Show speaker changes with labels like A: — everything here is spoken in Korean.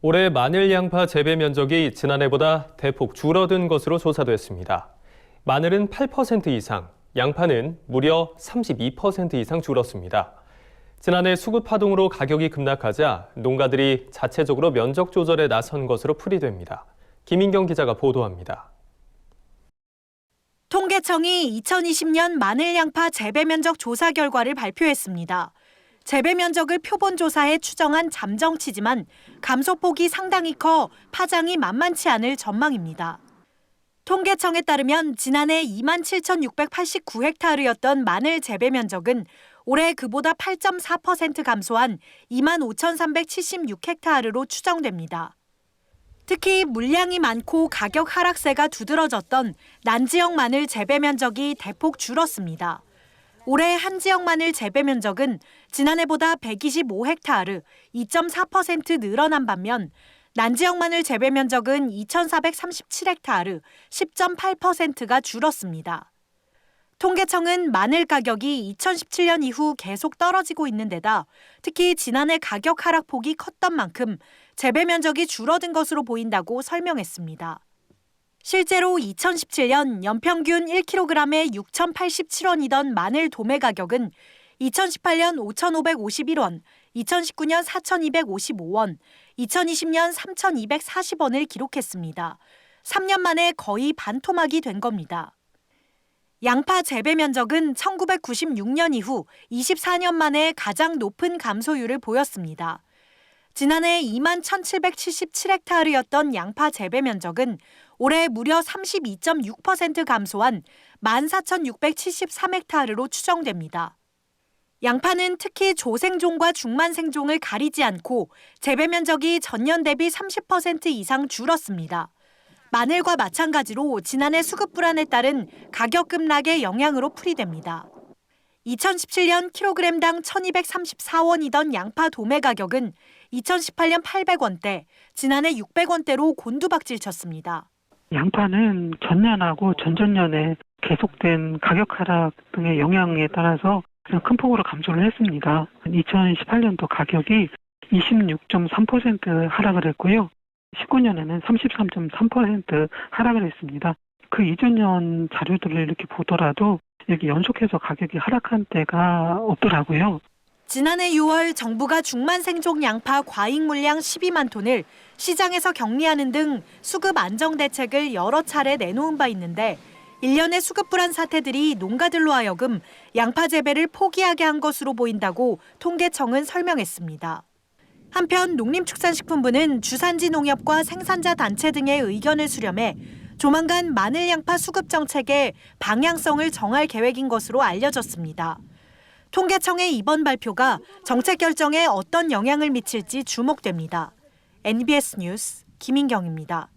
A: 올해 마늘 양파 재배 면적이 지난해보다 대폭 줄어든 것으로 조사됐습니다. 마늘은 8% 이상, 양파는 무려 32% 이상 줄었습니다. 지난해 수급 파동으로 가격이 급락하자 농가들이 자체적으로 면적 조절에 나선 것으로 풀이됩니다. 김인경 기자가 보도합니다.
B: 통계청이 2020년 마늘 양파 재배 면적 조사 결과를 발표했습니다. 재배 면적을 표본 조사해 추정한 잠정치지만 감소폭이 상당히 커 파장이 만만치 않을 전망입니다. 통계청에 따르면 지난해 27,689헥타르였던 마늘 재배 면적은 올해 그보다 8.4% 감소한 25,376헥타르로 추정됩니다. 특히 물량이 많고 가격 하락세가 두드러졌던 난지역 마늘 재배 면적이 대폭 줄었습니다. 올해 한지역 마늘 재배 면적은 지난해보다 125헥타르, 2.4% 늘어난 반면 난지역 마늘 재배 면적은 2,437헥타르, 10.8%가 줄었습니다. 통계청은 마늘 가격이 2017년 이후 계속 떨어지고 있는 데다 특히 지난해 가격 하락폭이 컸던 만큼 재배 면적이 줄어든 것으로 보인다고 설명했습니다. 실제로 2017년 연평균 1kg에 6,087원이던 마늘 도매 가격은 2018년 5,551원, 2019년 4,255원, 2020년 3,240원을 기록했습니다. 3년 만에 거의 반토막이 된 겁니다. 양파 재배 면적은 1996년 이후 24년 만에 가장 높은 감소율을 보였습니다. 지난해 21,777헥타르였던 양파 재배 면적은 올해 무려 32.6% 감소한 14,673헥타르로 추정됩니다. 양파는 특히 조생종과 중만생종을 가리지 않고 재배 면적이 전년 대비 30% 이상 줄었습니다. 마늘과 마찬가지로 지난해 수급 불안에 따른 가격 급락의 영향으로 풀이됩니다. 2017년 킬로그램당 1,234원이던 양파 도매 가격은 2018년 800원대, 지난해 600원대로 곤두박질 쳤습니다.
C: 양파는 전년하고 전전년에 계속된 가격 하락 등의 영향에 따라서 큰 폭으로 감소를 했습니다. 2018년도 가격이 26.3% 하락을 했고요. 19년에는 33.3% 하락을 했습니다. 그 이전 년 자료들을 이렇게 보더라도 이렇게 연속해서 가격이 하락한 때가 없더라고요.
B: 지난해 6월 정부가 중만생종 양파 과잉 물량 12만 톤을 시장에서 격리하는 등 수급 안정 대책을 여러 차례 내놓은 바 있는데 1년의 수급 불안 사태들이 농가들로 하여금 양파 재배를 포기하게 한 것으로 보인다고 통계청은 설명했습니다. 한편 농림축산식품부는 주산지 농협과 생산자 단체 등의 의견을 수렴해 조만간 마늘 양파 수급 정책의 방향성을 정할 계획인 것으로 알려졌습니다. 통계청의 이번 발표가 정책 결정에 어떤 영향을 미칠지 주목됩니다. NBS 뉴스 김인경입니다.